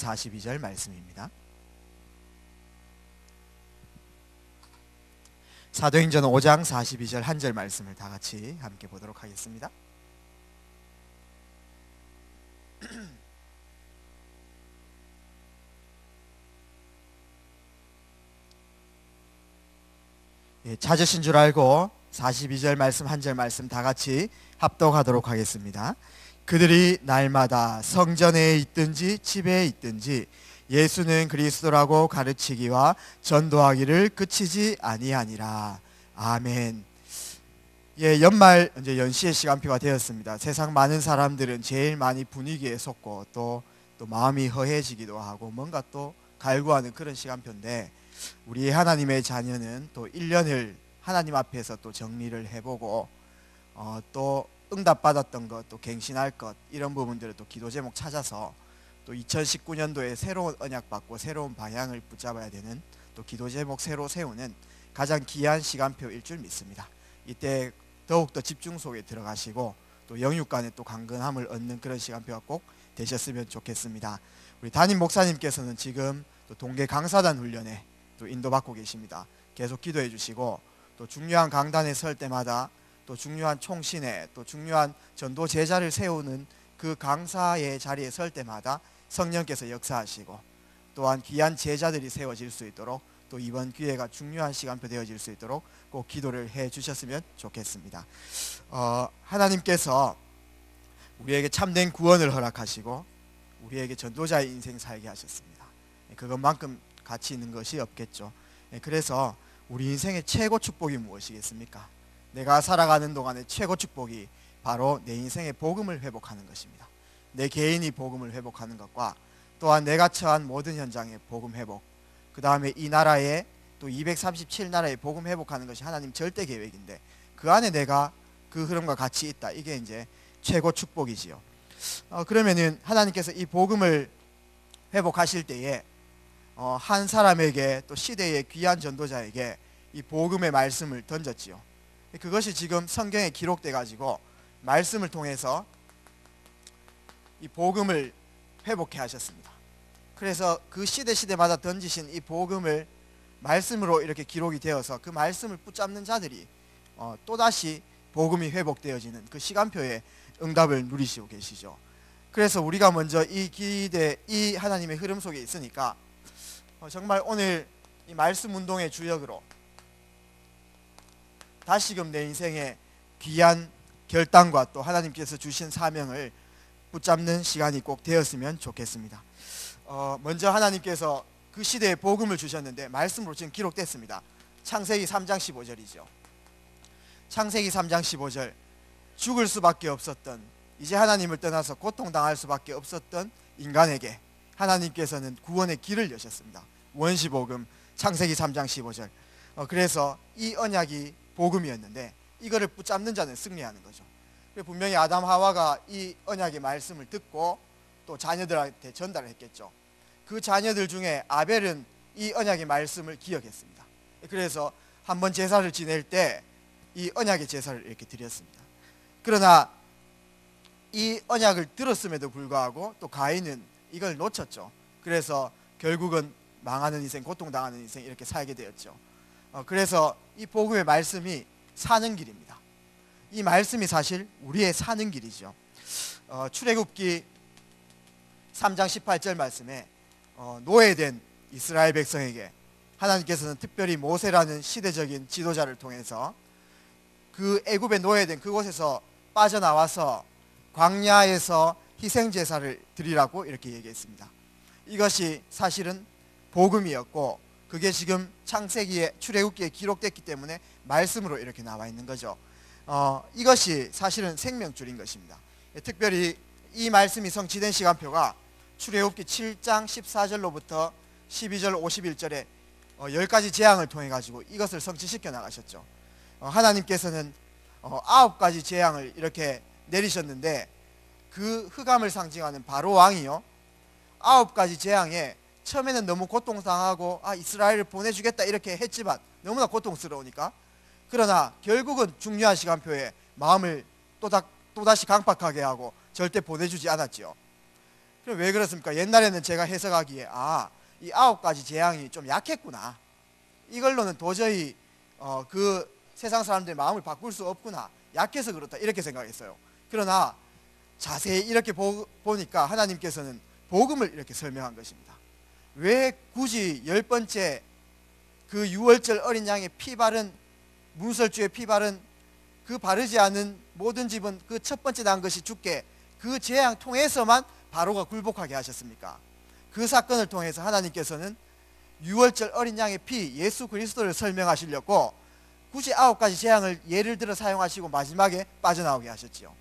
42절 말씀입니다. 사도행전 5장 42절 한 절 말씀을 다 같이 함께 보도록 하겠습니다. 찾으신 줄 알고 42절 말씀 한 절 말씀 다 같이 합독하도록 하겠습니다. 그들이 날마다 성전에 있든지 집에 있든지 예수는 그리스도라고 가르치기와 전도하기를 그치지 아니하니라. 아멘. 연말 이제 연시의 시간표가 되었습니다. 세상 많은 사람들은 제일 많이 분위기에 속고 또 마음이 허해지기도 하고 뭔가 또 갈구하는 그런 시간표인데, 우리 하나님의 자녀는 또 1년을 하나님 앞에서 또 정리를 해보고 또 응답받았던 것, 또 갱신할 것, 이런 부분들을 또 기도 제목 찾아서 또 2019년도에 새로운 언약 받고 새로운 방향을 붙잡아야 되는 또 기도 제목 새로 세우는 가장 귀한 시간표일 줄 믿습니다. 이때 더욱더 집중 속에 들어가시고 또 영육 간에 또 강건함을 얻는 그런 시간표가 꼭 되셨으면 좋겠습니다. 우리 담임 목사님께서는 지금 또 동계 강사단 훈련에 또 인도받고 계십니다. 계속 기도해 주시고, 또 중요한 강단에 설 때마다 또 중요한 총신에 또 중요한 전도 제자를 세우는 그 강사의 자리에 설 때마다 성령께서 역사하시고, 또한 귀한 제자들이 세워질 수 있도록 또 이번 기회가 중요한 시간표 되어질 수 있도록 꼭 기도를 해 주셨으면 좋겠습니다. 하나님께서 우리에게 참된 구원을 허락하시고 우리에게 전도자의 인생 살게 하셨습니다. 그것만큼 가치 있는 것이 없겠죠. 그래서 우리 인생의 최고 축복이 무엇이겠습니까? 내가 살아가는 동안의 최고 축복이 바로 내 인생의 복음을 회복하는 것입니다. 내 개인이 복음을 회복하는 것과 또한 내가 처한 모든 현장의 복음 회복, 그 다음에 이 나라의 또 237나라의 복음 회복하는 것이 하나님 절대 계획인데, 그 안에 내가 그 흐름과 같이 있다. 이게 이제 최고 축복이지요. 그러면은 하나님께서 이 복음을 회복하실 때에 한 사람에게 또 시대의 귀한 전도자에게 이 복음의 말씀을 던졌지요. 그것이 지금 성경에 기록돼 가지고 말씀을 통해서 이 복음을 회복해 하셨습니다. 그래서 그 시대마다 던지신 이 복음을 말씀으로 이렇게 기록이 되어서 그 말씀을 붙잡는 자들이 또다시 복음이 회복되어지는 그 시간표에 응답을 누리시고 계시죠. 그래서 우리가 먼저 이 하나님의 흐름 속에 있으니까 정말 오늘 이 말씀 운동의 주역으로 다시금 내 인생의 귀한 결단과 또 하나님께서 주신 사명을 붙잡는 시간이 꼭 되었으면 좋겠습니다. 먼저 하나님께서 그 시대에 복음을 주셨는데 말씀으로 지금 기록됐습니다. 창세기 3장 15절이죠. 창세기 3장 15절, 죽을 수밖에 없었던, 이제 하나님을 떠나서 고통당할 수밖에 없었던 인간에게 하나님께서는 구원의 길을 여셨습니다. 원시복음 창세기 3장 15절. 그래서 이 언약이 복음이었는데 이거를 붙잡는 자는 승리하는 거죠. 분명히 아담 하와가 이 언약의 말씀을 듣고 또 자녀들한테 전달을 했겠죠. 그 자녀들 중에 아벨은 이 언약의 말씀을 기억했습니다. 그래서 한번 제사를 지낼 때 이 언약의 제사를 이렇게 드렸습니다. 그러나 이 언약을 들었음에도 불구하고 또 가인은 이걸 놓쳤죠. 그래서 결국은 망하는 인생, 고통당하는 인생 이렇게 살게 되었죠. 그래서 이 복음의 말씀이 사는 길입니다. 이 말씀이 사실 우리의 사는 길이죠. 출애굽기 3장 18절 말씀에 노예된 이스라엘 백성에게 하나님께서는 특별히 모세라는 시대적인 지도자를 통해서 그 애굽에 노예된 그곳에서 빠져나와서 광야에서 희생제사를 드리라고 이렇게 얘기했습니다. 이것이 사실은 복음이었고 그게 지금 창세기에 출애굽기에 기록됐기 때문에 말씀으로 이렇게 나와 있는 거죠. 이것이 사실은 생명줄인 것입니다. 특별히 이 말씀이 성취된 시간표가 출애굽기 7장 14절로부터 12절 51절에 10가지 재앙을 통해 가지고 이것을 성취시켜 나가셨죠. 하나님께서는 9가지 재앙을 이렇게 내리셨는데 그 흑암을 상징하는 바로 왕이요 9가지 재앙에 처음에는 너무 고통당하고 이스라엘을 보내주겠다 이렇게 했지만 너무나 고통스러우니까, 그러나 결국은 중요한 시간표에 마음을 또다시 강팍하게 하고 절대 보내주지 않았지요. 그럼 왜 그렇습니까? 옛날에는 제가 해석하기에 이 9가지 재앙이 좀 약했구나. 이걸로는 도저히 그 세상 사람들의 마음을 바꿀 수 없구나. 약해서 그렇다. 이렇게 생각했어요. 그러나 자세히 이렇게 보니까 하나님께서는 복음을 이렇게 설명한 것입니다. 왜 굳이 10번째 그 유월절 어린 양의 피 바른 문설주의 피 바른 그 바르지 않은 모든 집은 그 첫 번째 난 것이 죽게 그 재앙 통해서만 바로가 굴복하게 하셨습니까? 그 사건을 통해서 하나님께서는 유월절 어린 양의 피 예수 그리스도를 설명하시려고 굳이 9가지 재앙을 예를 들어 사용하시고 마지막에 빠져나오게 하셨지요.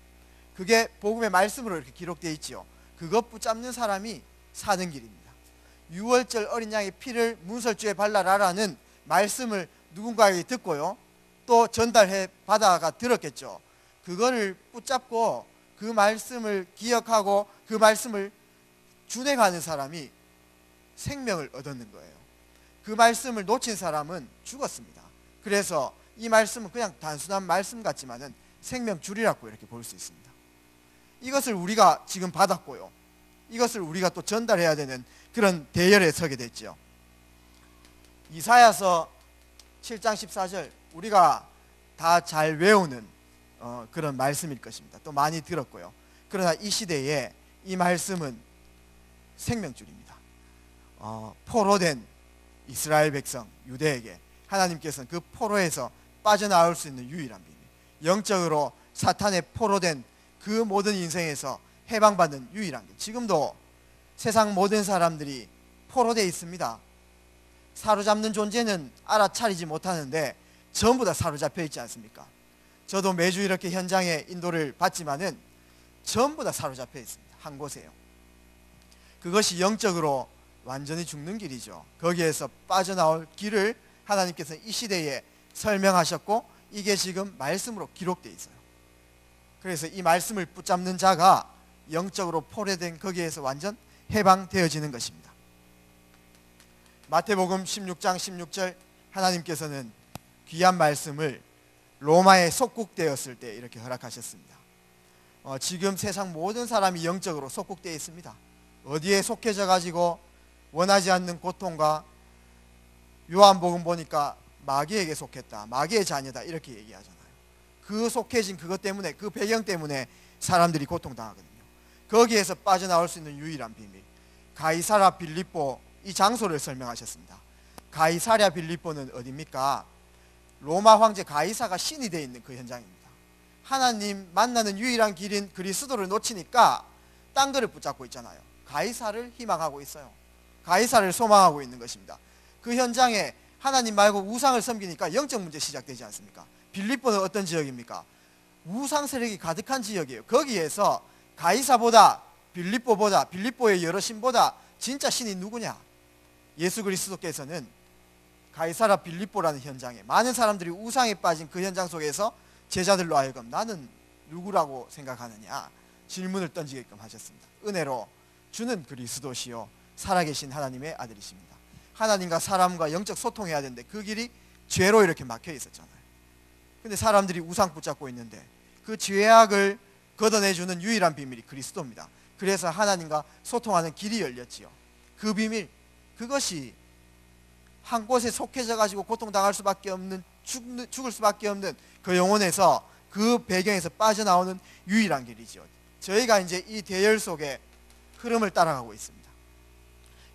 그게 복음의 말씀으로 이렇게 기록되어 있지요. 그것 붙잡는 사람이 사는 길입니다. 유월절 어린 양의 피를 문설주에 발라라라는 말씀을 누군가에게 듣고요, 또 전달해 받아가 들었겠죠. 그거를 붙잡고 그 말씀을 기억하고 그 말씀을 준행하는 사람이 생명을 얻는 거예요. 그 말씀을 놓친 사람은 죽었습니다. 그래서 이 말씀은 그냥 단순한 말씀 같지만은 생명 줄이라고 이렇게 볼 수 있습니다. 이것을 우리가 지금 받았고요, 이것을 우리가 또 전달해야 되는 그런 대열에 서게 됐죠. 이사야서 7장 14절 우리가 다 잘 외우는 그런 말씀일 것입니다. 또 많이 들었고요. 그러나 이 시대에 이 말씀은 생명줄입니다. 포로된 이스라엘 백성 유대에게 하나님께서는 그 포로에서 빠져나올 수 있는 유일한 비밀, 영적으로 사탄의 포로된 그 모든 인생에서 해방받는 유일한 길. 지금도 세상 모든 사람들이 포로되어 있습니다. 사로잡는 존재는 알아차리지 못하는데 전부 다 사로잡혀 있지 않습니까? 저도 매주 이렇게 현장에 인도를 받지만은 전부 다 사로잡혀 있습니다. 한 곳에요. 그것이 영적으로 완전히 죽는 길이죠. 거기에서 빠져나올 길을 하나님께서 이 시대에 설명하셨고, 이게 지금 말씀으로 기록되어 있어요. 그래서 이 말씀을 붙잡는 자가 영적으로 포로된 거기에서 완전 해방되어지는 것입니다. 마태복음 16장 16절 하나님께서는 귀한 말씀을 로마에 속국되었을 때 이렇게 허락하셨습니다. 지금 세상 모든 사람이 영적으로 속국되어 있습니다. 어디에 속해져 가지고 원하지 않는 고통과, 요한복음 보니까 마귀에게 속했다, 마귀의 자녀다 이렇게 얘기하잖아요. 그 속해진 그것 때문에, 그 배경 때문에 사람들이 고통당하거든요. 거기에서 빠져나올 수 있는 유일한 비밀, 가이사랴 빌립보 이 장소를 설명하셨습니다. 가이사랴 빌립보는 어디입니까? 로마 황제 가이사가 신이 되어 있는 그 현장입니다. 하나님 만나는 유일한 길인 그리스도를 놓치니까 딴 거를 붙잡고 있잖아요. 가이사를 희망하고 있어요. 가이사를 소망하고 있는 것입니다. 그 현장에 하나님 말고 우상을 섬기니까 영적 문제 시작되지 않습니까? 빌립보는 어떤 지역입니까? 우상 세력이 가득한 지역이에요. 거기에서 가이사보다, 빌립보보다, 빌립보의 여러 신보다 진짜 신이 누구냐? 예수 그리스도께서는 가이사랴 빌립보라는 현장에 많은 사람들이 우상에 빠진 그 현장 속에서 제자들로 하여금 나는 누구라고 생각하느냐 질문을 던지게끔 하셨습니다. 은혜로 주는 그리스도시요 살아계신 하나님의 아들이십니다. 하나님과 사람과 영적 소통해야 되는데 그 길이 죄로 이렇게 막혀 있었잖아요. 근데 사람들이 우상 붙잡고 있는데 그 죄악을 걷어내주는 유일한 비밀이 그리스도입니다. 그래서 하나님과 소통하는 길이 열렸지요. 그 비밀, 그것이 한 곳에 속해져 가지고 고통당할 수밖에 없는, 죽을 수밖에 없는 그 영혼에서, 그 배경에서 빠져나오는 유일한 길이죠. 저희가 이제 이 대열 속에 흐름을 따라가고 있습니다.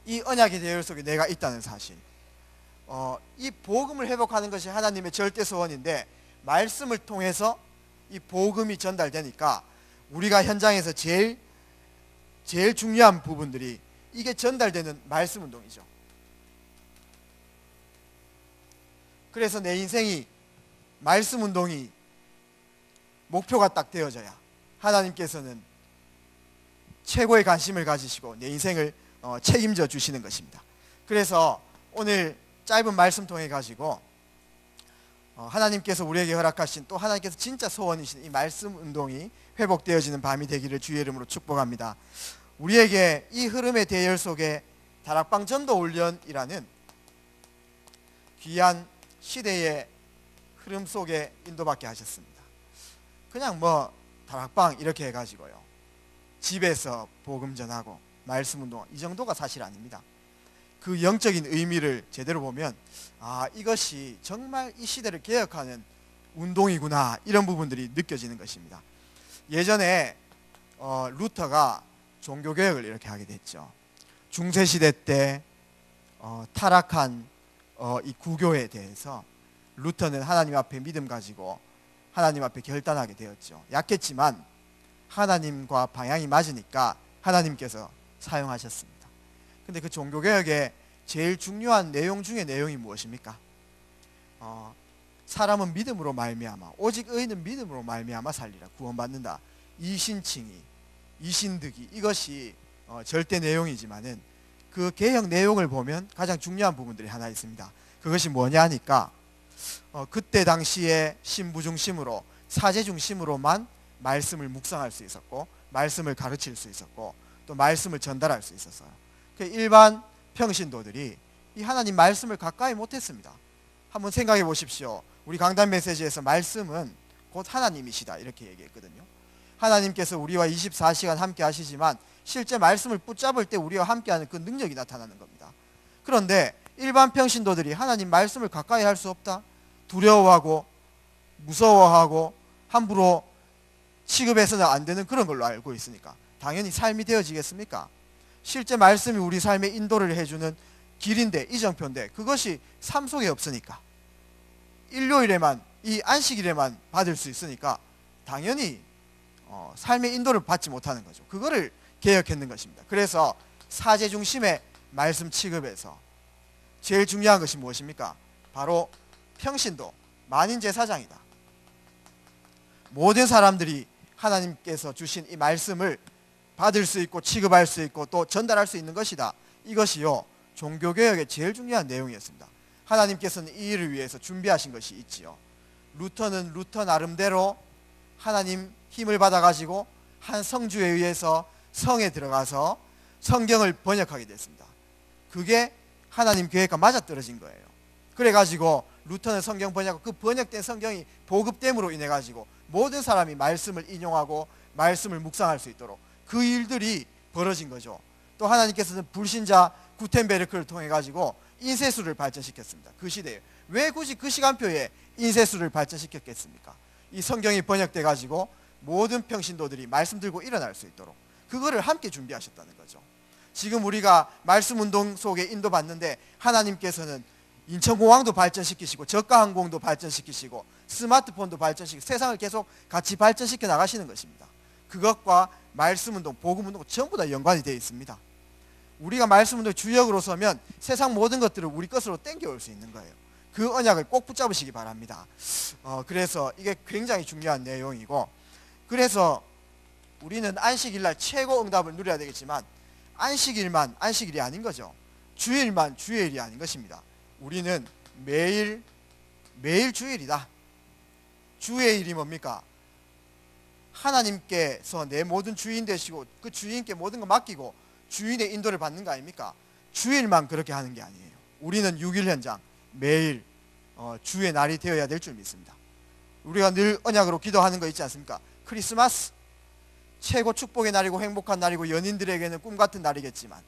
이 언약의 대열 속에 내가 있다는 사실, 이 복음을 회복하는 것이 하나님의 절대 소원인데, 말씀을 통해서 이 복음이 전달되니까 우리가 현장에서 제일 중요한 부분들이 이게 전달되는 말씀 운동이죠. 그래서 내 인생이 말씀 운동이 목표가 딱 되어져야 하나님께서는 최고의 관심을 가지시고 내 인생을 책임져 주시는 것입니다. 그래서 오늘 짧은 말씀 통해 가지고 하나님께서 우리에게 허락하신, 또 하나님께서 진짜 소원이신 이 말씀 운동이 회복되어지는 밤이 되기를 주의 이름으로 축복합니다. 우리에게 이 흐름의 대열 속에 다락방 전도 훈련이라는 귀한 시대의 흐름 속에 인도받게 하셨습니다. 그냥 다락방 이렇게 해가지고요, 집에서 복음 전하고 말씀 운동, 이 정도가 사실 아닙니다. 그 영적인 의미를 제대로 보면 이것이 정말 이 시대를 개혁하는 운동이구나, 이런 부분들이 느껴지는 것입니다. 예전에 루터가 종교개혁을 이렇게 하게 됐죠. 중세시대 때 타락한 이 구교에 대해서 루터는 하나님 앞에 믿음 가지고 하나님 앞에 결단하게 되었죠. 약했지만 하나님과 방향이 맞으니까 하나님께서 사용하셨습니다. 근데 그 종교개혁의 제일 중요한 내용 중에 내용이 무엇입니까? 사람은 믿음으로 말미암아, 오직 의인은 믿음으로 말미암아 살리라, 구원받는다. 이신칭의, 이신득이, 이것이 절대 내용이지만은 그 개혁 내용을 보면 가장 중요한 부분들이 하나 있습니다. 그것이 뭐냐 하니까 그때 당시에 신부 중심으로, 사제 중심으로만 말씀을 묵상할 수 있었고, 말씀을 가르칠 수 있었고, 또 말씀을 전달할 수 있었어요. 일반 평신도들이 이 하나님 말씀을 가까이 못했습니다. 한번 생각해 보십시오. 우리 강단 메시지에서 말씀은 곧 하나님이시다, 이렇게 얘기했거든요. 하나님께서 우리와 24시간 함께 하시지만 실제 말씀을 붙잡을 때 우리와 함께하는 그 능력이 나타나는 겁니다. 그런데 일반 평신도들이 하나님 말씀을 가까이 할 수 없다, 두려워하고 무서워하고 함부로 취급해서는 안 되는 그런 걸로 알고 있으니까 당연히 삶이 되어지겠습니까? 실제 말씀이 우리 삶에 인도를 해주는 길인데, 이정표인데, 그것이 삶 속에 없으니까, 일요일에만, 이 안식일에만 받을 수 있으니까 당연히 삶의 인도를 받지 못하는 거죠. 그거를 개혁했는 것입니다. 그래서 사제 중심의 말씀 취급에서 제일 중요한 것이 무엇입니까? 바로 평신도, 만인제사장이다. 모든 사람들이 하나님께서 주신 이 말씀을 받을 수 있고 취급할 수 있고 또 전달할 수 있는 것이다. 이것이요, 종교개혁의 제일 중요한 내용이었습니다. 하나님께서는 이 일을 위해서 준비하신 것이 있지요. 루터는 루터 나름대로 하나님 힘을 받아가지고 한 성주에 의해서 성에 들어가서 성경을 번역하게 됐습니다. 그게 하나님 계획과 맞아떨어진 거예요. 그래가지고 루터는 성경 번역하고 그 번역된 성경이 보급됨으로 인해 가지고 모든 사람이 말씀을 인용하고 말씀을 묵상할 수 있도록 그 일들이 벌어진 거죠. 또 하나님께서는 불신자 구텐베르크를 통해 가지고 인쇄술을 발전시켰습니다. 그 시대에 왜 굳이 그 시간표에 인쇄술을 발전시켰겠습니까? 이 성경이 번역돼 가지고 모든 평신도들이 말씀 들고 일어날 수 있도록 그거를 함께 준비하셨다는 거죠. 지금 우리가 말씀 운동 속에 인도받는데 하나님께서는 인천공항도 발전시키시고 저가항공도 발전시키시고 스마트폰도 발전시키고 세상을 계속 같이 발전시켜 나가시는 것입니다. 그것과 말씀운동, 복음운동 전부 다 연관이 되어 있습니다. 우리가 말씀운동의 주역으로 서면 세상 모든 것들을 우리 것으로 땡겨올 수 있는 거예요. 그 언약을 꼭 붙잡으시기 바랍니다. 그래서 이게 굉장히 중요한 내용이고, 그래서 우리는 안식일날 최고 응답을 누려야 되겠지만 안식일만 안식일이 아닌 거죠. 주일만 주일이 아닌 것입니다. 우리는 매일 주일이다. 주의 일이 뭡니까? 하나님께서 내 모든 주인 되시고 그 주인께 모든 거 맡기고 주인의 인도를 받는 거 아닙니까? 주일만 그렇게 하는 게 아니에요. 우리는 6일 현장 매일 주의 날이 되어야 될 줄 믿습니다. 우리가 늘 언약으로 기도하는 거 있지 않습니까? 크리스마스 최고 축복의 날이고 행복한 날이고 연인들에게는 꿈같은 날이겠지만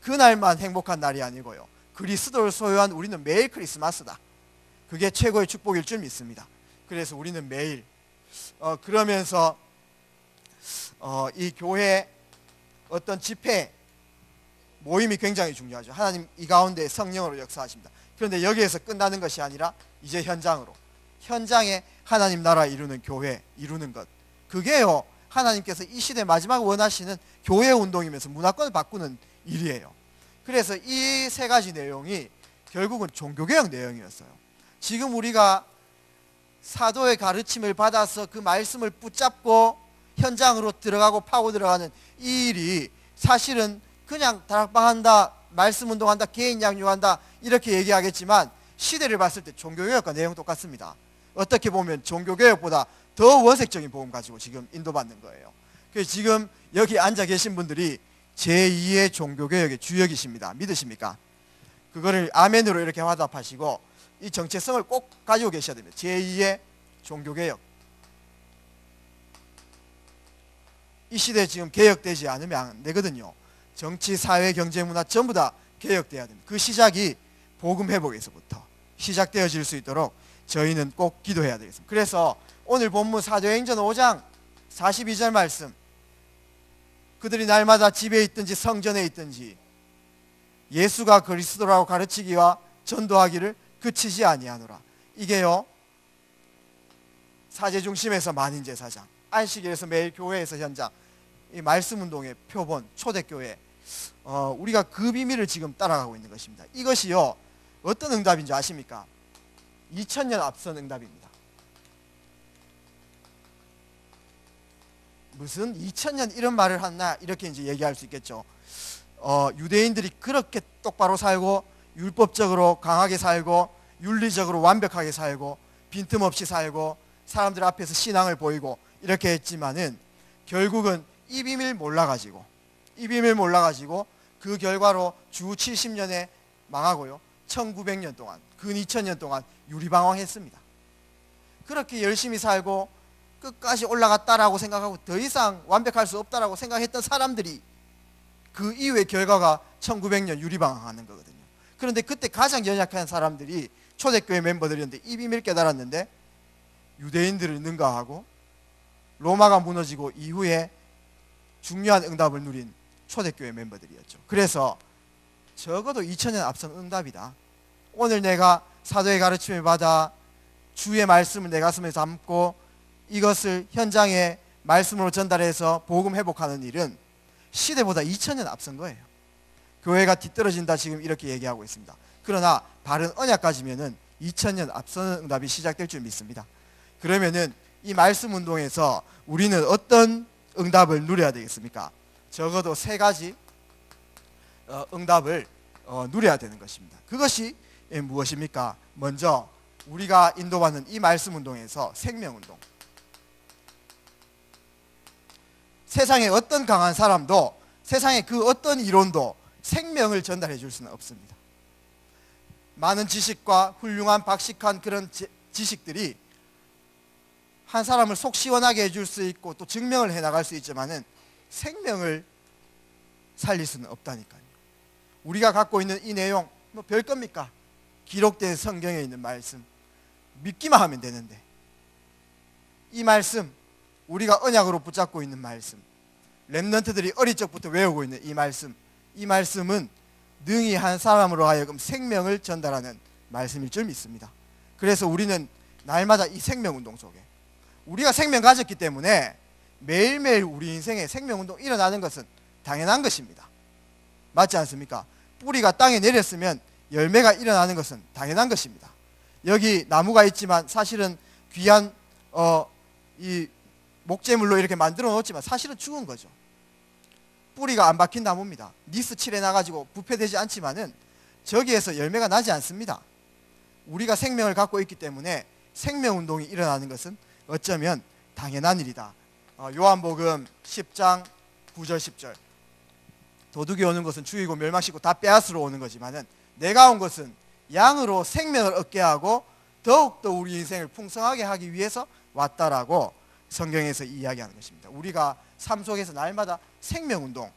그날만 행복한 날이 아니고요, 그리스도를 소유한 우리는 매일 크리스마스다. 그게 최고의 축복일 줄 믿습니다. 그래서 우리는 매일 그러면서 이 교회 어떤 집회 모임이 굉장히 중요하죠. 하나님 이 가운데 성령으로 역사하십니다. 그런데 여기에서 끝나는 것이 아니라 이제 현장에 하나님 나라 이루는 교회 이루는 것, 그게요 하나님께서 이 시대 마지막 원하시는 교회 운동이면서 문화권을 바꾸는 일이에요. 그래서 이 세 가지 내용이 결국은 종교개혁 내용이었어요. 지금 우리가 사도의 가르침을 받아서 그 말씀을 붙잡고 현장으로 들어가고 파고 들어가는 이 일이 사실은 그냥 다락방한다, 말씀 운동한다, 개인 양육한다 이렇게 얘기하겠지만 시대를 봤을 때 종교개혁과 내용 똑같습니다. 어떻게 보면 종교개혁보다 더 원색적인 복음 가지고 지금 인도받는 거예요. 그래서 지금 여기 앉아 계신 분들이 제2의 종교개혁의 주역이십니다. 믿으십니까? 그거를 아멘으로 이렇게 화답하시고 이 정체성을 꼭 가지고 계셔야 됩니다. 제2의 종교개혁. 이 시대에 지금 개혁되지 않으면 안 되거든요. 정치, 사회, 경제, 문화 전부 다 개혁돼야 됩니다. 그 시작이 복음 회복에서부터 시작되어질 수 있도록 저희는 꼭 기도해야 되겠습니다. 그래서 오늘 본문 사도행전 5장 42절 말씀, 그들이 날마다 집에 있든지 성전에 있든지 예수가 그리스도라고 가르치기와 전도하기를 그치지 아니하노라. 이게요, 사제 중심에서 만인 제사장, 안식일에서 매일 교회에서 현장, 이 말씀 운동의 표본, 초대교회, 우리가 그 비밀을 지금 따라가고 있는 것입니다. 이것이요, 어떤 응답인 줄 아십니까? 2000년 앞선 응답입니다. 무슨 2000년 이런 말을 하나, 이렇게 이제 얘기할 수 있겠죠. 유대인들이 그렇게 똑바로 살고 율법적으로 강하게 살고 윤리적으로 완벽하게 살고 빈틈없이 살고 사람들 앞에서 신앙을 보이고 이렇게 했지만은 결국은 이 비밀 몰라가지고 그 결과로 주 70년에 망하고요, 1900년 동안, 근 2000년 동안 유리방황했습니다. 그렇게 열심히 살고 끝까지 올라갔다라고 생각하고 더 이상 완벽할 수 없다라고 생각했던 사람들이 그 이후의 결과가 1900년 유리방황하는 거거든요. 그런데 그때 가장 연약한 사람들이 초대교회 멤버들이었는데 이 비밀 깨달았는데 유대인들을 능가하고 로마가 무너지고 이후에 중요한 응답을 누린 초대교회 멤버들이었죠. 그래서 적어도 2000년 앞선 응답이다. 오늘 내가 사도의 가르침을 받아 주의 말씀을 내 가슴에 담고 이것을 현장에 말씀으로 전달해서 복음 회복하는 일은 시대보다 2000년 앞선 거예요. 교회가 뒤떨어진다 지금 이렇게 얘기하고 있습니다. 그러나 바른 언약까지면은 2000년 앞서는 응답이 시작될 줄 믿습니다. 그러면은 이 말씀 운동에서 우리는 어떤 응답을 누려야 되겠습니까? 적어도 3가지 응답을 누려야 되는 것입니다. 그것이 무엇입니까? 먼저 우리가 인도받는 이 말씀 운동에서 생명운동. 세상에 어떤 강한 사람도, 세상에 그 어떤 이론도 생명을 전달해 줄 수는 없습니다. 많은 지식과 훌륭한 박식한 그런 지식들이 한 사람을 속 시원하게 해줄 수 있고 또 증명을 해나갈 수 있지만은 생명을 살릴 수는 없다니까요. 우리가 갖고 있는 이 내용 뭐 별겁니까? 기록된 성경에 있는 말씀 믿기만 하면 되는데, 이 말씀, 우리가 언약으로 붙잡고 있는 말씀, 렘넌트들이 어릴 적부터 외우고 있는 이 말씀은 능히 한 사람으로 하여금 생명을 전달하는 말씀일 줄 믿습니다. 그래서 우리는 날마다 이 생명운동 속에, 우리가 생명 가졌기 때문에 매일매일 우리 인생에 생명운동 일어나는 것은 당연한 것입니다. 맞지 않습니까? 뿌리가 땅에 내렸으면 열매가 일어나는 것은 당연한 것입니다. 여기 나무가 있지만 사실은 귀한 이 목재물로 이렇게 만들어 놓았지만 사실은 죽은 거죠. 뿌리가 안 박힌 나무입니다. 니스 칠해 놔가지고 부패되지 않지만은 저기에서 열매가 나지 않습니다. 우리가 생명을 갖고 있기 때문에 생명운동이 일어나는 것은 어쩌면 당연한 일이다. 요한복음 10장 9절 10절, 도둑이 오는 것은 죽이고 멸망시키고 다 빼앗으러 오는 거지만은 내가 온 것은 양으로 생명을 얻게 하고 더욱더 우리 인생을 풍성하게 하기 위해서 왔다라고 성경에서 이야기하는 것입니다. 우리가 삶 속에서 날마다 생명운동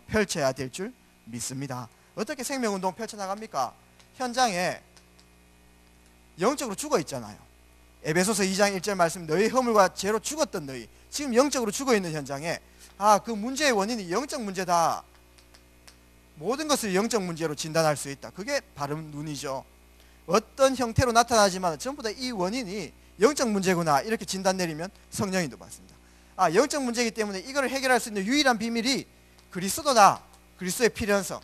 펼쳐야 될 줄 믿습니다. 어떻게 생명운동 펼쳐나갑니까? 현장에 영적으로 죽어 있잖아요. 에베소서 2장 1절 말씀, 너희 허물과 죄로 죽었던 너희, 지금 영적으로 죽어있는 현장에 그 문제의 원인이 영적 문제다, 모든 것을 영적 문제로 진단할 수 있다. 그게 바른 눈이죠. 어떤 형태로 나타나지만 전부 다 이 원인이 영적 문제구나 이렇게 진단 내리면 성령님도 받습니다. 영적 문제이기 때문에 이걸 해결할 수 있는 유일한 비밀이 그리스도다. 그리스도의 필연성.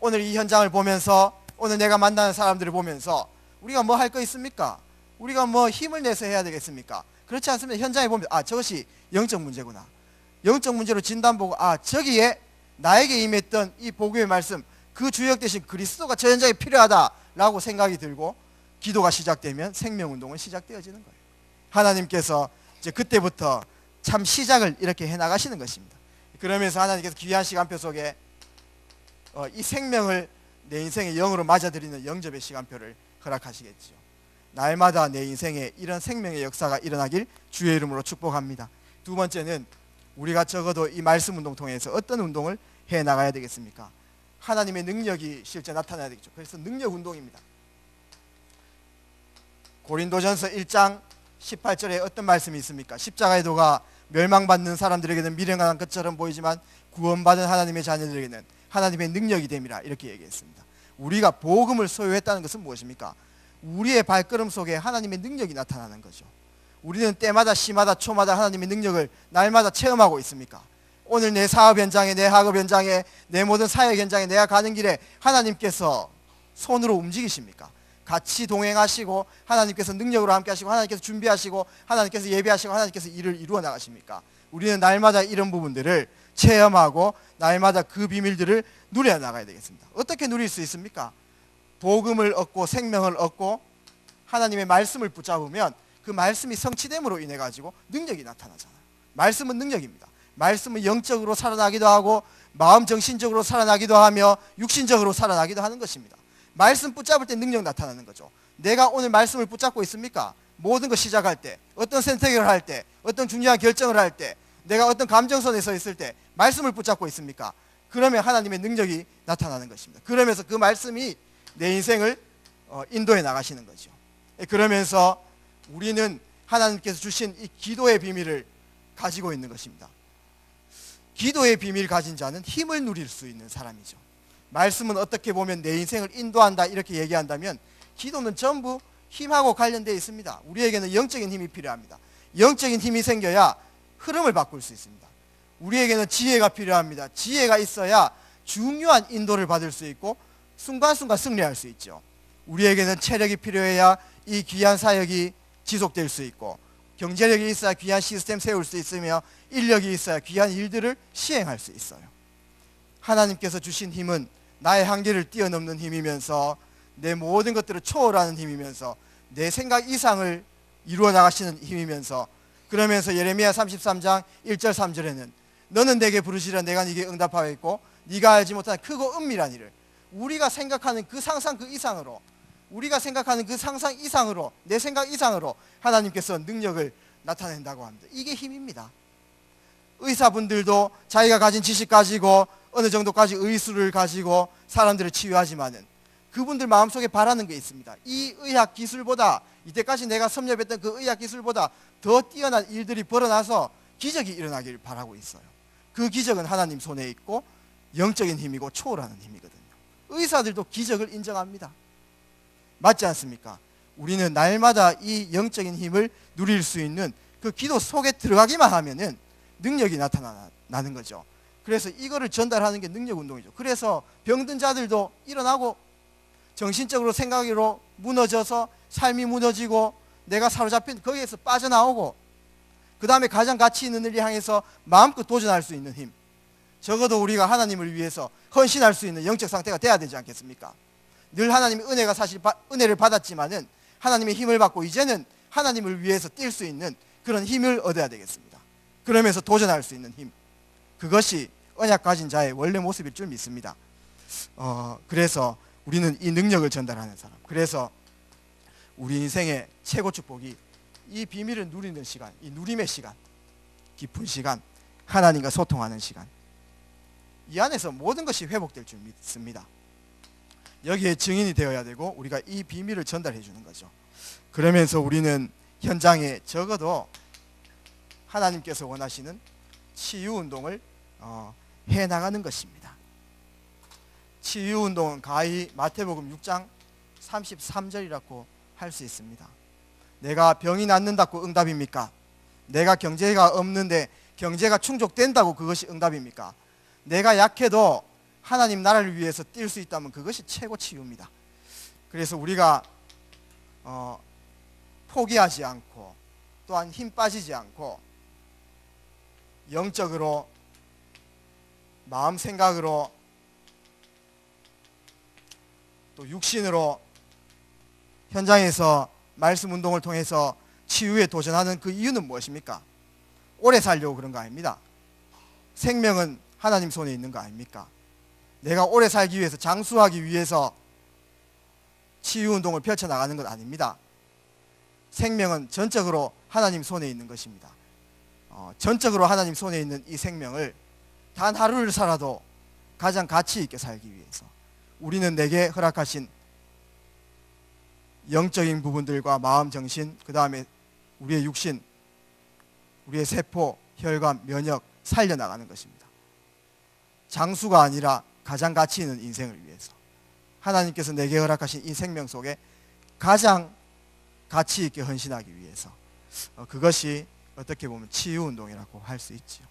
오늘 이 현장을 보면서, 오늘 내가 만나는 사람들을 보면서 우리가 뭐 할 거 있습니까? 우리가 뭐 힘을 내서 해야 되겠습니까? 그렇지 않습니다. 현장에 보면 저것이 영적 문제구나. 영적 문제로 진단보고 저기에 나에게 임했던 이 복음의 말씀, 그 주역 대신 그리스도가 저 현장에 필요하다라고 생각이 들고 기도가 시작되면 생명운동은 시작되어지는 거예요. 하나님께서 이제 그때부터 참 시작을 이렇게 해나가시는 것입니다. 그러면서 하나님께서 귀한 시간표 속에 이 생명을 내 인생의 영으로 맞아들이는 영접의 시간표를 허락하시겠죠. 날마다 내 인생에 이런 생명의 역사가 일어나길 주의 이름으로 축복합니다. 두 번째는 우리가 적어도 이 말씀 운동 통해서 어떤 운동을 해 나가야 되겠습니까? 하나님의 능력이 실제 나타나야 되겠죠. 그래서 능력 운동입니다. 고린도전서 1장 18절에 어떤 말씀이 있습니까? 십자가의 도가 멸망받는 사람들에게는 미련한 것처럼 보이지만 구원받은 하나님의 자녀들에게는 하나님의 능력이 됨이라, 이렇게 얘기했습니다. 우리가 복음을 소유했다는 것은 무엇입니까? 우리의 발걸음 속에 하나님의 능력이 나타나는 거죠. 우리는 때마다 시마다 초마다 하나님의 능력을 날마다 체험하고 있습니까? 오늘 내 사업 현장에, 내 학업 현장에, 내 모든 사역 현장에 내가 가는 길에 하나님께서 손으로 움직이십니까? 같이 동행하시고 하나님께서 능력으로 함께 하시고 하나님께서 준비하시고 하나님께서 예배하시고 하나님께서 일을 이루어 나가십니까? 우리는 날마다 이런 부분들을 체험하고 날마다 그 비밀들을 누려 나가야 되겠습니다. 어떻게 누릴 수 있습니까? 복음을 얻고 생명을 얻고 하나님의 말씀을 붙잡으면 그 말씀이 성취됨으로 인해 가지고 능력이 나타나잖아요. 말씀은 능력입니다. 말씀은 영적으로 살아나기도 하고 마음 정신적으로 살아나기도 하며 육신적으로 살아나기도 하는 것입니다. 말씀 붙잡을 때 능력 나타나는 거죠. 내가 오늘 말씀을 붙잡고 있습니까? 모든 거 시작할 때, 어떤 선택을 할 때, 어떤 중요한 결정을 할 때, 내가 어떤 감정선에 서 있을 때 말씀을 붙잡고 있습니까? 그러면 하나님의 능력이 나타나는 것입니다. 그러면서 그 말씀이 내 인생을 인도해 나가시는 거죠. 그러면서 우리는 하나님께서 주신 이 기도의 비밀을 가지고 있는 것입니다. 기도의 비밀 가진 자는 힘을 누릴 수 있는 사람이죠. 말씀은 어떻게 보면 내 인생을 인도한다, 이렇게 얘기한다면 기도는 전부 힘하고 관련되어 있습니다. 우리에게는 영적인 힘이 필요합니다. 영적인 힘이 생겨야 흐름을 바꿀 수 있습니다. 우리에게는 지혜가 필요합니다. 지혜가 있어야 중요한 인도를 받을 수 있고 순간순간 승리할 수 있죠. 우리에게는 체력이 필요해야 이 귀한 사역이 지속될 수 있고 경제력이 있어야 귀한 시스템 세울 수 있으며 인력이 있어야 귀한 일들을 시행할 수 있어요. 하나님께서 주신 힘은 나의 한계를 뛰어넘는 힘이면서 내 모든 것들을 초월하는 힘이면서 내 생각 이상을 이루어 나가시는 힘이면서, 그러면서 예레미야 33장 1절 3절에는 너는 내게 부르시라 내가 네게 응답하겠고 네가 알지 못한 크고 은밀한 일을, 우리가 생각하는 그 상상 그 이상으로, 우리가 생각하는 그 상상 이상으로, 내 생각 이상으로 하나님께서 능력을 나타낸다고 합니다. 이게 힘입니다. 의사분들도 자기가 가진 지식 가지고 어느 정도까지 의술을 가지고 사람들을 치유하지만은 그분들 마음속에 바라는 게 있습니다. 이 의학 기술보다, 이때까지 내가 섭렵했던 그 의학 기술보다 더 뛰어난 일들이 벌어나서 기적이 일어나길 바라고 있어요. 그 기적은 하나님 손에 있고 영적인 힘이고 초월하는 힘이거든요. 의사들도 기적을 인정합니다. 맞지 않습니까? 우리는 날마다 이 영적인 힘을 누릴 수 있는 그 기도 속에 들어가기만 하면은 능력이 나타나는 거죠. 그래서 이거를 전달하는 게 능력 운동이죠. 그래서 병든 자들도 일어나고 정신적으로 생각으로 무너져서 삶이 무너지고 내가 사로잡힌 거기에서 빠져나오고, 그 다음에 가장 가치 있는 일을 향해서 마음껏 도전할 수 있는 힘, 적어도 우리가 하나님을 위해서 헌신할 수 있는 영적 상태가 돼야 되지 않겠습니까? 늘 하나님의 은혜가 사실 은혜를 받았지만은 하나님의 힘을 받고 이제는 하나님을 위해서 뛸 수 있는 그런 힘을 얻어야 되겠습니다. 그러면서 도전할 수 있는 힘, 그것이 언약 가진 자의 원래 모습일 줄 믿습니다. 그래서 우리는 이 능력을 전달하는 사람, 그래서 우리 인생의 최고 축복이 이 비밀을 누리는 시간, 이 누림의 시간, 깊은 시간, 하나님과 소통하는 시간, 이 안에서 모든 것이 회복될 줄 믿습니다. 여기에 증인이 되어야 되고 우리가 이 비밀을 전달해 주는 거죠. 그러면서 우리는 현장에 적어도 하나님께서 원하시는 치유 운동을 해나가는 것입니다. 치유 운동은 가히 마태복음 6장 33절이라고 할 수 있습니다. 내가 병이 낫는다고 응답입니까? 내가 경제가 없는데 경제가 충족된다고 그것이 응답입니까? 내가 약해도 하나님 나라를 위해서 뛸 수 있다면 그것이 최고 치유입니다. 그래서 우리가 포기하지 않고 또한 힘 빠지지 않고 영적으로 마음 생각으로 또 육신으로 현장에서 말씀 운동을 통해서 치유에 도전하는 그 이유는 무엇입니까? 오래 살려고 그런 거 아닙니다. 생명은 하나님 손에 있는 거 아닙니까? 내가 오래 살기 위해서, 장수하기 위해서 치유 운동을 펼쳐나가는 것 아닙니다. 생명은 전적으로 하나님 손에 있는 것입니다. 전적으로 하나님 손에 있는 이 생명을 단 하루를 살아도 가장 가치 있게 살기 위해서 우리는 내게 허락하신 영적인 부분들과 마음, 정신, 그 다음에 우리의 육신, 우리의 세포, 혈관, 면역 살려나가는 것입니다. 장수가 아니라 가장 가치 있는 인생을 위해서 하나님께서 내게 허락하신 이 생명 속에 가장 가치 있게 헌신하기 위해서 그것이 어떻게 보면 치유운동이라고 할 수 있지요.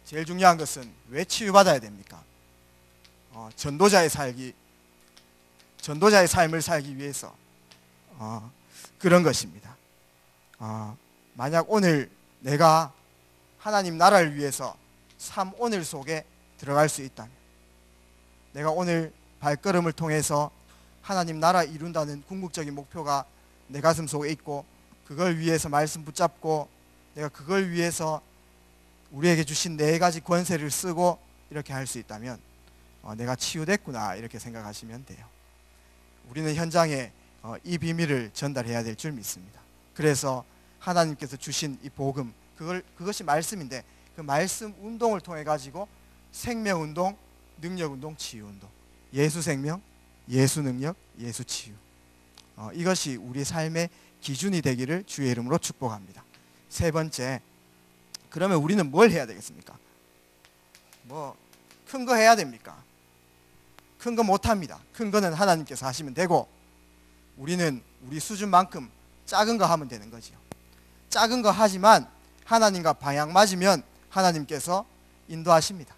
제일 중요한 것은 왜 치유받아야 됩니까? 전도자의 삶을 살기 위해서 그런 것입니다. 만약 오늘 내가 하나님 나라를 위해서 삶 오늘 속에 들어갈 수 있다면, 내가 오늘 발걸음을 통해서 하나님 나라 이룬다는 궁극적인 목표가 내 가슴 속에 있고 그걸 위해서 말씀 붙잡고 내가 그걸 위해서 우리에게 주신 4가지 권세를 쓰고 이렇게 할 수 있다면 내가 치유됐구나 이렇게 생각하시면 돼요. 우리는 현장에 이 비밀을 전달해야 될 줄 믿습니다. 그래서 하나님께서 주신 이 복음, 그것이 말씀인데 그 말씀 운동을 통해 가지고 생명운동, 능력운동, 치유운동, 예수 생명, 예수 능력, 예수 치유, 이것이 우리 삶의 기준이 되기를 주의 이름으로 축복합니다. 세 번째, 그러면 우리는 뭘 해야 되겠습니까? 큰 거 해야 됩니까? 큰 거 못합니다. 큰 거는 하나님께서 하시면 되고 우리는 우리 수준만큼 작은 거 하면 되는 거지요. 작은 거 하지만 하나님과 방향 맞으면 하나님께서 인도하십니다.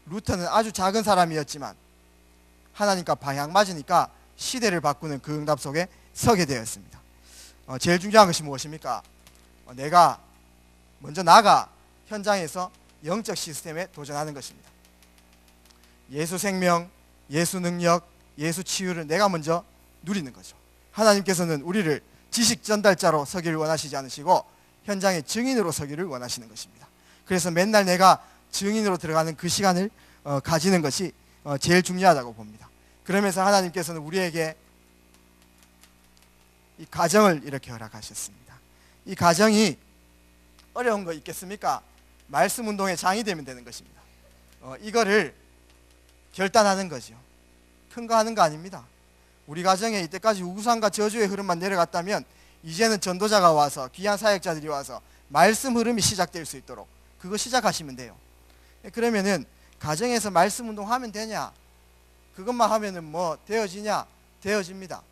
루터는 아주 작은 사람이었지만 하나님과 방향 맞으니까 시대를 바꾸는 그 응답 속에 서게 되었습니다. 제일 중요한 것이 무엇입니까? 내가 먼저 나가 현장에서 영적 시스템에 도전하는 것입니다. 예수 생명, 예수 능력, 예수 치유를 내가 먼저 누리는 거죠. 하나님께서는 우리를 지식 전달자로 서기를 원하시지 않으시고 현장의 증인으로 서기를 원하시는 것입니다. 그래서 맨날 내가 증인으로 들어가는 그 시간을 가지는 것이 제일 중요하다고 봅니다. 그러면서 하나님께서는 우리에게 이 가정을 이렇게 허락하셨습니다. 이 가정이 어려운 거 있겠습니까? 말씀 운동의 장이 되면 되는 것입니다. 이거를 결단하는 거죠. 큰 거 하는 거 아닙니다. 우리 가정에 이때까지 우상과 저주의 흐름만 내려갔다면 이제는 전도자가 와서 귀한 사역자들이 와서 말씀 흐름이 시작될 수 있도록 그거 시작하시면 돼요. 그러면은 가정에서 말씀 운동하면 되냐? 그것만 하면은 뭐 되어지냐? 되어집니다.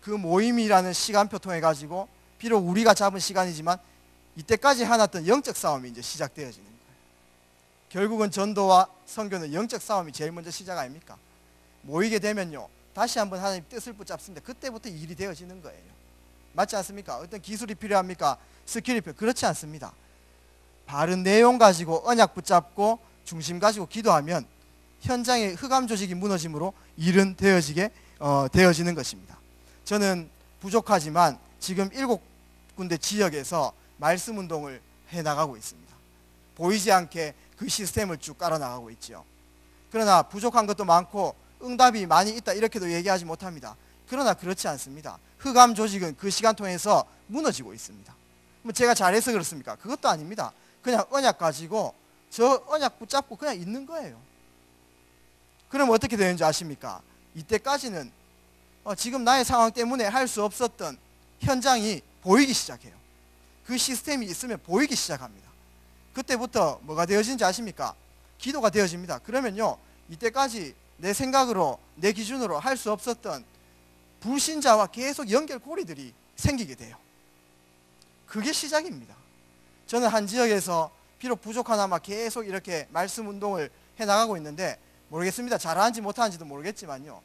그 모임이라는 시간표 통해 가지고 비록 우리가 잡은 시간이지만 이때까지 해놨던 영적 싸움이 이제 시작되어지는 거예요. 결국은 전도와 선교는 영적 싸움이 제일 먼저 시작 아닙니까? 모이게 되면요 다시 한번 하나님 뜻을 붙잡습니다. 그때부터 일이 되어지는 거예요. 맞지 않습니까? 어떤 기술이 필요합니까? 스킬이 필요? 그렇지 않습니다. 바른 내용 가지고 언약 붙잡고 중심 가지고 기도하면 현장의 흑암 조직이 무너짐으로 일은 되어지는 것입니다. 저는 부족하지만 지금 7군데 지역에서 말씀 운동을 해나가고 있습니다. 보이지 않게 그 시스템을 쭉 깔아나가고 있죠. 그러나 부족한 것도 많고 응답이 많이 있다 이렇게도 얘기하지 못합니다. 그러나 그렇지 않습니다. 흑암 조직은 그 시간 통해서 무너지고 있습니다. 뭐 제가 잘해서 그렇습니까? 그것도 아닙니다. 그냥 언약 가지고 저 언약 붙잡고 그냥 있는 거예요. 그럼 어떻게 되는지 아십니까? 이때까지는 지금 나의 상황 때문에 할 수 없었던 현장이 보이기 시작해요. 그 시스템이 있으면 보이기 시작합니다. 그때부터 뭐가 되어진지 아십니까? 기도가 되어집니다. 그러면요 이때까지 내 생각으로 내 기준으로 할 수 없었던 불신자와 계속 연결고리들이 생기게 돼요. 그게 시작입니다. 저는 한 지역에서 비록 부족하나마 계속 이렇게 말씀 운동을 해나가고 있는데 모르겠습니다. 잘하는지 못하는지도 모르겠지만요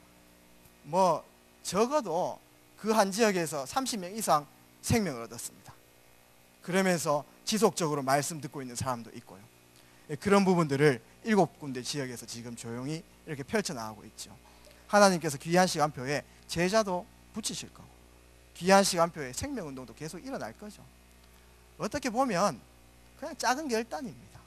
뭐 적어도 그 한 지역에서 30명 이상 생명을 얻었습니다. 그러면서 지속적으로 말씀 듣고 있는 사람도 있고요. 그런 부분들을 7군데 지역에서 지금 조용히 이렇게 펼쳐나가고 있죠. 하나님께서 귀한 시간표에 제자도 붙이실 거고 귀한 시간표에 생명운동도 계속 일어날 거죠. 어떻게 보면 그냥 작은 결단입니다.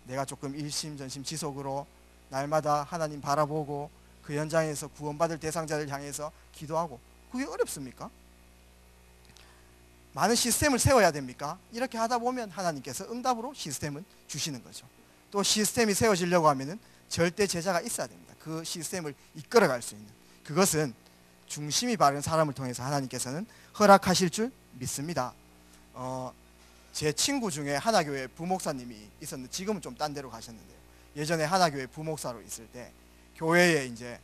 내가 조금 일심전심지속으로 날마다 하나님 바라보고 그 현장에서 구원받을 대상자를 향해서 기도하고 그게 어렵습니까? 많은 시스템을 세워야 됩니까? 이렇게 하다 보면 하나님께서 응답으로 시스템은 주시는 거죠. 또 시스템이 세워지려고 하면은 절대 제자가 있어야 됩니다. 그 시스템을 이끌어갈 수 있는, 그것은 중심이 바른 사람을 통해서 하나님께서는 허락하실 줄 믿습니다. 제 친구 중에 하나교회 부목사님이 있었는데 지금은 좀 딴 데로 가셨는데요. 예전에 하나교회 부목사로 있을 때 교회에 이제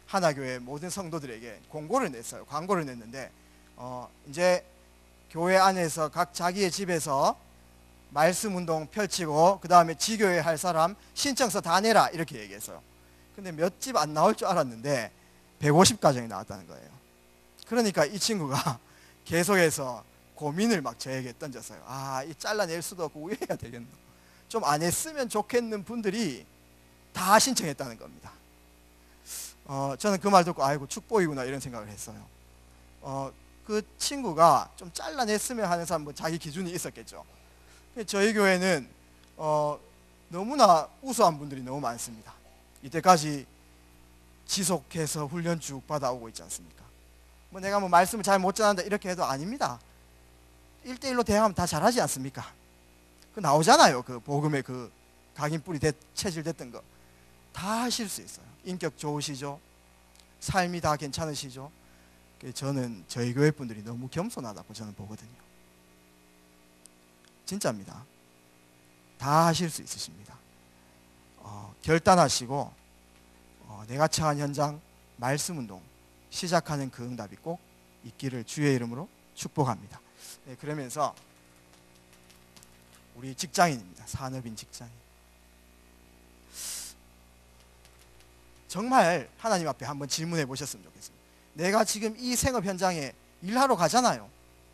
하나교회 모든 성도들에게 공고를 냈어요. 광고를 냈는데 이제 교회 안에서 각 자기의 집에서 말씀 운동 펼치고 그 다음에 지교회 할 사람 신청서 다 내라 이렇게 얘기했어요. 근데 몇 집 안 나올 줄 알았는데 150가정이 나왔다는 거예요. 그러니까 이 친구가 계속해서 고민을 막 저에게 던졌어요. 이 잘라낼 수도 없고 왜 해야 되겠노? 좀 안 했으면 좋겠는 분들이 다 신청했다는 겁니다. 저는 그 말 듣고 아이고 축복이구나 이런 생각을 했어요. 그 친구가 좀 잘라냈으면 하는 사람 자기 기준이 있었겠죠. 저희 교회는 너무나 우수한 분들이 너무 많습니다. 이때까지 지속해서 훈련 쭉 받아오고 있지 않습니까? 내가 말씀을 잘 못 전한다 이렇게 해도 아닙니다. 1대1로 대화하면 다 잘하지 않습니까? 그 나오잖아요. 그 복음의 그 각인뿌리 체질됐던 거 다 하실 수 있어요. 인격 좋으시죠? 삶이 다 괜찮으시죠? 저는 저희 교회 분들이 너무 겸손하다고 저는 보거든요. 진짜입니다. 다 하실 수 있으십니다. 결단하시고 내가 처한 현장 말씀운동 시작하는 그 응답이 꼭 있기를 주의 이름으로 축복합니다. 네, 그러면서 우리 직장인입니다. 산업인 직장인. 정말 하나님 앞에 한번 질문해 보셨으면 좋겠습니다. 내가 지금 이 생업 현장에 일하러 가잖아요.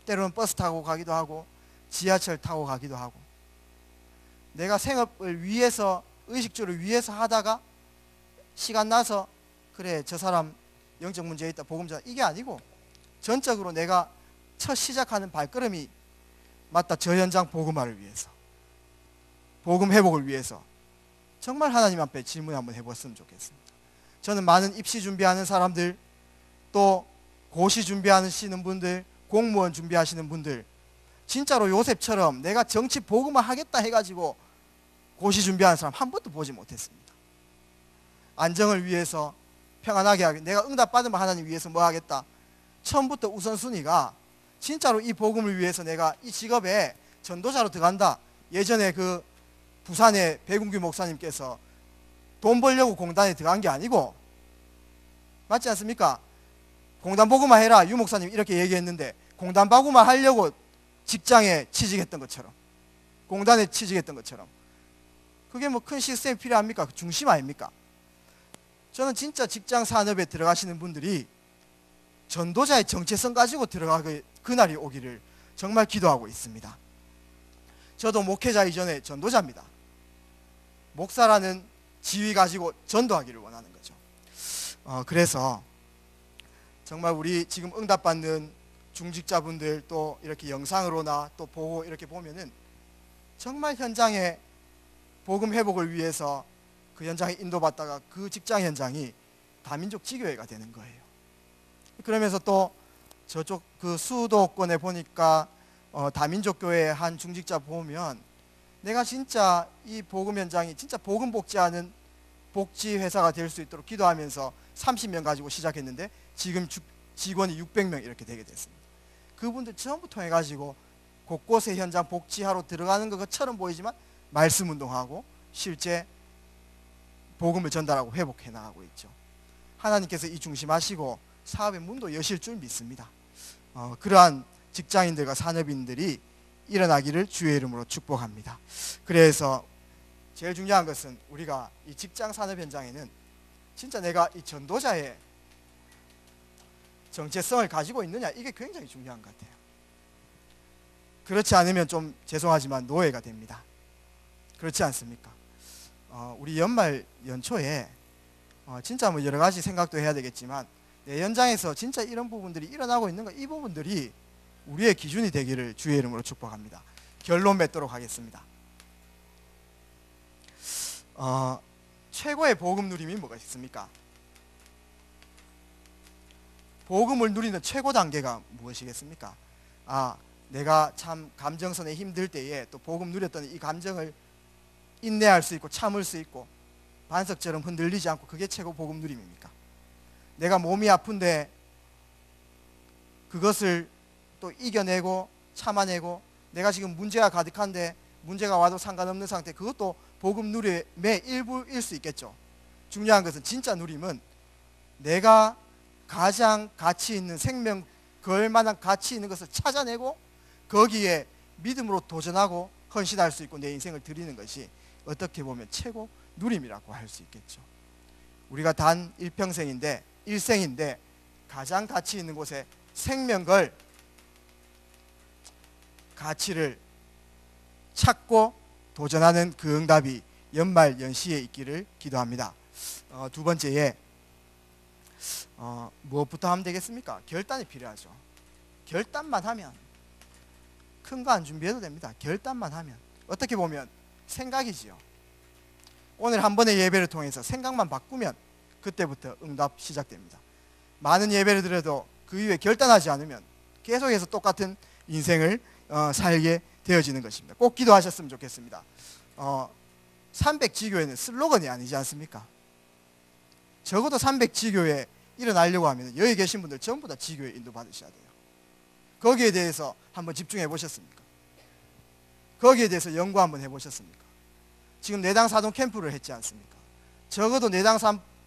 때로는 버스 타고 가기도 하고 지하철 타고 가기도 하고, 내가 생업을 위해서 의식주를 위해서 하다가 시간 나서 그래 저 사람 영적 문제 있다 복음 전하, 이게 아니고 전적으로 내가 첫 시작하는 발걸음이 맞다 저 현장 복음화를 위해서, 복음 회복을 위해서 정말 하나님 앞에 질문 한번 해봤으면 좋겠습니다. 저는 많은 입시 준비하는 사람들, 또 고시 준비하시는 분들, 공무원 준비하시는 분들, 진짜로 요셉처럼 내가 정치 복음화 하겠다 해가지고 고시 준비하는 사람 한 번도 보지 못했습니다. 안정을 위해서 평안하게 하기, 내가 응답 받으면 하나님 위해서 뭐 하겠다. 처음부터 우선순위가 진짜로 이 복음을 위해서 내가 이 직업에 전도자로 들어간다. 예전에 그 부산의 백운규 목사님께서 돈 벌려고 공단에 들어간 게 아니고, 맞지 않습니까? 공단 복음화 해라 유 목사님 이렇게 얘기했는데 공단 복음화 하려고 직장에 취직했던 것처럼, 공단에 취직했던 것처럼, 그게 큰 시스템이 필요합니까? 중심 아닙니까? 저는 진짜 직장 산업에 들어가시는 분들이 전도자의 정체성 가지고 들어가기 그날이 오기를 정말 기도하고 있습니다. 저도 목회자 이전에 전도자입니다. 목사라는 지위 가지고 전도하기를 원하는 거죠. 그래서 정말 우리 지금 응답받는 중직자분들, 또 이렇게 영상으로나 또 보고 이렇게 보면은 정말 현장에 복음 회복을 위해서 그 현장에 인도받다가 그 직장 현장이 다민족 지교회가 되는 거예요. 그러면서 또 저쪽 그 수도권에 보니까 다민족 교회 한 중직자 보면 내가 진짜 이 복음 현장이 진짜 복음 복지하는 복지 회사가 될 수 있도록 기도하면서 30명 가지고 시작했는데 지금 직원이 600명 이렇게 되게 됐습니다. 그분들 전부 통해 가지고 곳곳에 현장 복지하러 들어가는 것처럼 보이지만 말씀 운동하고 실제 복음을 전달하고 회복해 나가고 있죠. 하나님께서 이 중심하시고 사업의 문도 여실 줄 믿습니다. 그러한 직장인들과 산업인들이 일어나기를 주의 이름으로 축복합니다. 그래서 제일 중요한 것은 우리가 이 직장 산업 현장에는 진짜 내가 이 전도자의 정체성을 가지고 있느냐, 이게 굉장히 중요한 것 같아요. 그렇지 않으면 좀 죄송하지만 노예가 됩니다. 그렇지 않습니까? 우리 연말 연초에 진짜 여러 가지 생각도 해야 되겠지만 내 현장에서 진짜 이런 부분들이 일어나고 있는 거, 이 부분들이 우리의 기준이 되기를 주의 이름으로 축복합니다. 결론 맺도록 하겠습니다. 최고의 복음 누림이 뭐가 있습니까? 복음을 누리는 최고 단계가 무엇이겠습니까? 내가 참 감정선에 힘들 때에 또 복음 누렸던 이 감정을 인내할 수 있고 참을 수 있고 반석처럼 흔들리지 않고, 그게 최고 복음 누림입니까? 내가 몸이 아픈데 그것을 또 이겨내고 참아내고, 내가 지금 문제가 가득한데 문제가 와도 상관없는 상태, 그것도 복음 누림의 일부일 수 있겠죠. 중요한 것은, 진짜 누림은 내가 가장 가치 있는, 생명 걸 만한 가치 있는 것을 찾아내고 거기에 믿음으로 도전하고 헌신할 수 있고 내 인생을 드리는 것이 어떻게 보면 최고 누림이라고 할 수 있겠죠. 우리가 단 일평생인데, 일생인데 가장 가치 있는 곳에 생명 걸 가치를 찾고 도전하는 그 응답이 연말 연시에 있기를 기도합니다. 두 번째에 무엇부터 하면 되겠습니까? 결단이 필요하죠. 결단만 하면, 큰 거 안 준비해도 됩니다. 결단만 하면. 어떻게 보면 생각이지요. 오늘 한 번의 예배를 통해서 생각만 바꾸면 그때부터 응답 시작됩니다. 많은 예배를 드려도 그 이후에 결단하지 않으면 계속해서 똑같은 인생을 살게 되어지는 것입니다. 꼭 기도하셨으면 좋겠습니다. 300지교회는 슬로건이 아니지 않습니까? 적어도 300지교회 일어나려고 하면 여기 계신 분들 전부 다 지교회 인도 받으셔야 돼요. 거기에 대해서 한번 집중해 보셨습니까? 거기에 대해서 연구 한번 해보셨습니까? 지금 내당 사동 캠프를 했지 않습니까? 적어도 내당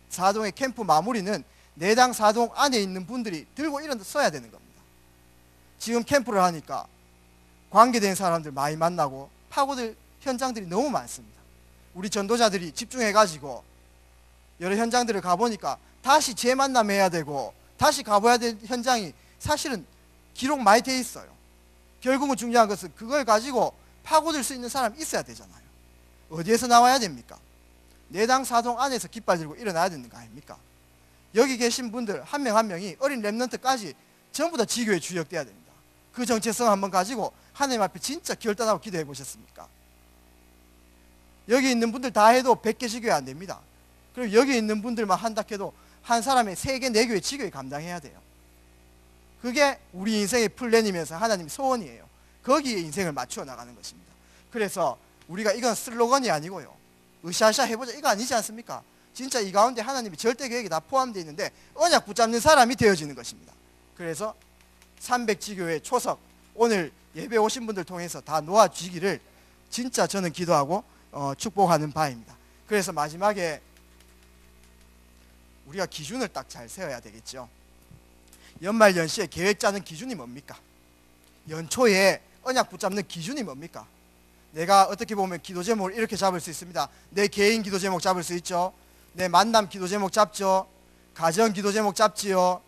사동의 캠프 마무리는 내당 사동 안에 있는 분들이 들고 일어서야 되는 겁니다. 지금 캠프를 하니까 관계된 사람들 많이 만나고 파고들 현장들이 너무 많습니다. 우리 전도자들이 집중해가지고 여러 현장들을 가보니까 다시 재만남해야 되고 다시 가봐야 될 현장이 사실은 기록 많이 돼 있어요. 결국은 중요한 것은 그걸 가지고 파고들 수 있는 사람이 있어야 되잖아요. 어디에서 나와야 됩니까? 내당 사동 안에서 깃발 들고 일어나야 되는 거 아닙니까? 여기 계신 분들 한 명 한 명이 어린 렘넌트까지 전부 다 지교에 주역돼야 됩니다. 그 정체성 한번 가지고 하나님 앞에 진짜 결단하고 기도해 보셨습니까? 여기 있는 분들 다 해도 100개 지교회 안 됩니다. 그리고 여기 있는 분들만 한다 해도 한 사람의 3개, 4개의 지교회 감당해야 돼요. 그게 우리 인생의 플랜이면서 하나님의 소원이에요. 거기에 인생을 맞추어 나가는 것입니다. 그래서 우리가 이건 슬로건이 아니고요, 으쌰으쌰 해보자 이거 아니지 않습니까? 진짜 이 가운데 하나님의 절대 계획이 다 포함되어 있는데 언약 붙잡는 사람이 되어지는 것입니다. 그래서 300지교회 초석 오늘 예배 오신 분들 통해서 다 놓아주기를 진짜 저는 기도하고 축복하는 바입니다. 그래서 마지막에 우리가 기준을 딱 잘 세워야 되겠죠. 연말 연시에 계획 짜는 기준이 뭡니까? 연초에 언약 붙잡는 기준이 뭡니까? 내가 어떻게 보면 기도 제목을 이렇게 잡을 수 있습니다. 내 개인 기도 제목 잡을 수 있죠. 내 만남 기도 제목 잡죠. 가정 기도 제목 잡지요.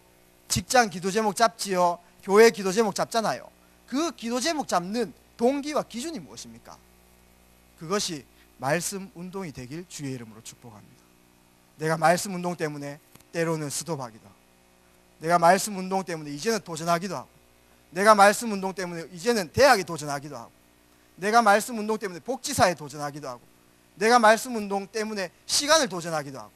직장 기도 제목 잡지요. 교회 기도 제목 잡잖아요. 그 기도 제목 잡는 동기와 기준이 무엇입니까? 그것이 말씀 운동이 되길 주의 이름으로 축복합니다. 내가 말씀 운동 때문에 때로는 스톱하기도 하고, 내가 말씀 운동 때문에 이제는 도전하기도 하고, 내가 말씀 운동 때문에 이제는 대학에 도전하기도 하고, 내가 말씀 운동 때문에 복지사에 도전하기도 하고, 내가 말씀 운동 때문에 시간을 도전하기도 하고,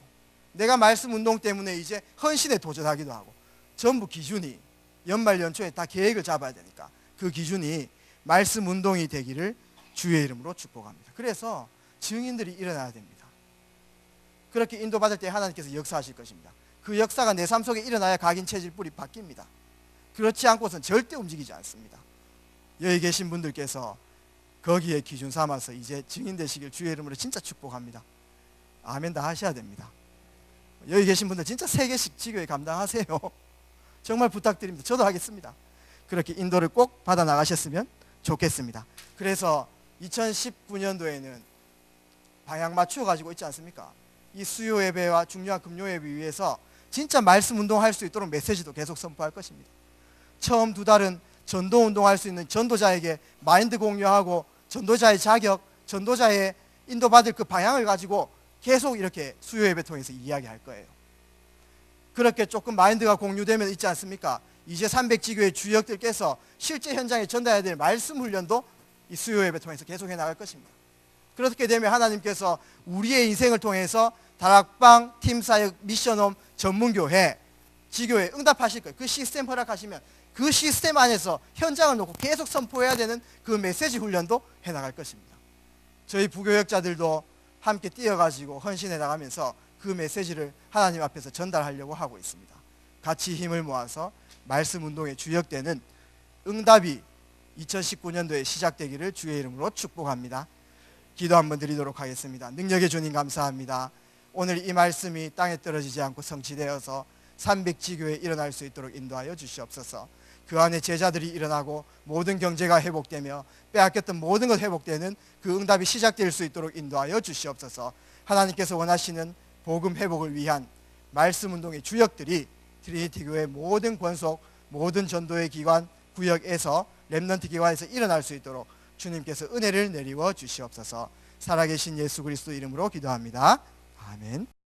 내가 말씀 운동 때문에 이제 헌신에 도전하기도 하고, 전부 기준이 연말 연초에 다 계획을 잡아야 되니까 그 기준이 말씀 운동이 되기를 주의 이름으로 축복합니다. 그래서 증인들이 일어나야 됩니다. 그렇게 인도받을 때 하나님께서 역사하실 것입니다. 그 역사가 내 삶 속에 일어나야 각인 체질 뿔이 바뀝니다. 그렇지 않고서는 절대 움직이지 않습니다. 여기 계신 분들께서 거기에 기준 삼아서 이제 증인 되시길 주의 이름으로 진짜 축복합니다. 아멘 다 하셔야 됩니다. 여기 계신 분들 진짜 3개씩 지교회 감당하세요. 정말 부탁드립니다. 저도 하겠습니다. 그렇게 인도를 꼭 받아 나가셨으면 좋겠습니다. 그래서 2019년도에는 방향 맞추어 가지고 있지 않습니까? 이 수요 예배와 중요한 금요 예배 위해서 진짜 말씀 운동할 수 있도록 메시지도 계속 선포할 것입니다. 처음 2달은 전도 운동할 수 있는 전도자에게 마인드 공유하고 전도자의 자격, 전도자의 인도받을 그 방향을 가지고 계속 이렇게 수요 예배 통해서 이야기할 거예요. 그렇게 조금 마인드가 공유되면 있지 않습니까? 이제 300지교회 주역들께서 실제 현장에 전달해야 될 말씀 훈련도 이 수요 예배 통해서 계속해 나갈 것입니다. 그렇게 되면 하나님께서 우리의 인생을 통해서 다락방, 팀사역, 미션홈, 전문교회, 지교회 응답하실 거예요. 그 시스템 허락하시면 그 시스템 안에서 현장을 놓고 계속 선포해야 되는 그 메시지 훈련도 해나갈 것입니다. 저희 부교역자들도 함께 뛰어가지고 헌신해 나가면서 그 메시지를 하나님 앞에서 전달하려고 하고 있습니다. 같이 힘을 모아서 말씀 운동에 주역되는 응답이 2019년도에 시작되기를 주의 이름으로 축복합니다. 기도 한번 드리도록 하겠습니다. 능력의 주님 감사합니다. 오늘 이 말씀이 땅에 떨어지지 않고 성취되어서 300지교에 일어날 수 있도록 인도하여 주시옵소서. 그 안에 제자들이 일어나고 모든 경제가 회복되며 빼앗겼던 모든 것 회복되는 그 응답이 시작될 수 있도록 인도하여 주시옵소서. 하나님께서 원하시는 복음 회복을 위한 말씀 운동의 주역들이 트리니티 교회 모든 권속, 모든 전도의 기관, 구역에서 렘넌트 기관에서 일어날 수 있도록 주님께서 은혜를 내리워 주시옵소서. 살아계신 예수 그리스도 이름으로 기도합니다. 아멘.